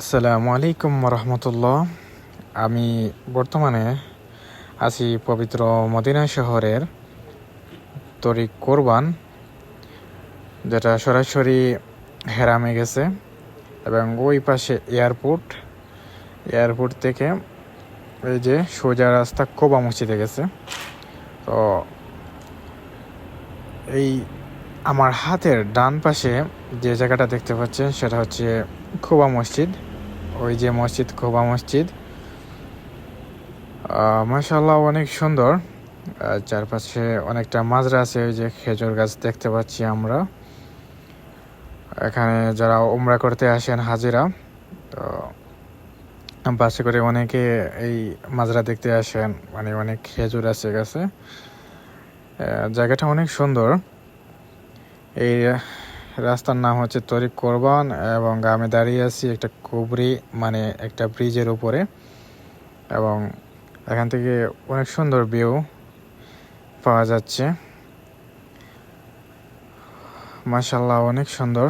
আসসালামু আলাইকুম রহমতুল্লাহ। আমি বর্তমানে আছি পবিত্র মদিনা শহরের তরিক কোরবান, যেটা সরাসরি হেরামে গেছে এবং ওই পাশে এয়ারপোর্ট থেকে এই যে সোজা রাস্তা কোবা মসজিদে গেছে। তো এই আমার হাতের ডান পাশে যে জায়গাটা দেখতে পাচ্ছেন সেটা হচ্ছে কোবা মসজিদ। ওই যে মসজিদ, কোবা মসজিদ, মাশাআল্লাহ অনেক সুন্দর। চারপাশে অনেকটা মাজরা আছে, ওই যে খেজুর গাছ দেখতে পাচ্ছি আমরা। এখানে যারা উমরা করতে আসেন হাজিরা, তো বাসে করে অনেকে এই মাজরা দেখতে আসেন, মানে অনেক খেজুর আছে গাছে। জায়গাটা অনেক সুন্দর। এই রাস্তার নাম হচ্ছে তরিক কোরবান এবং আমি দাঁড়িয়ে আছি একটা কুবরি, মানে একটা ব্রিজের উপরে, এবং এখান থেকে অনেক সুন্দর ভিউ পাওয়া যাচ্ছে। মাশাআল্লাহ অনেক সুন্দর।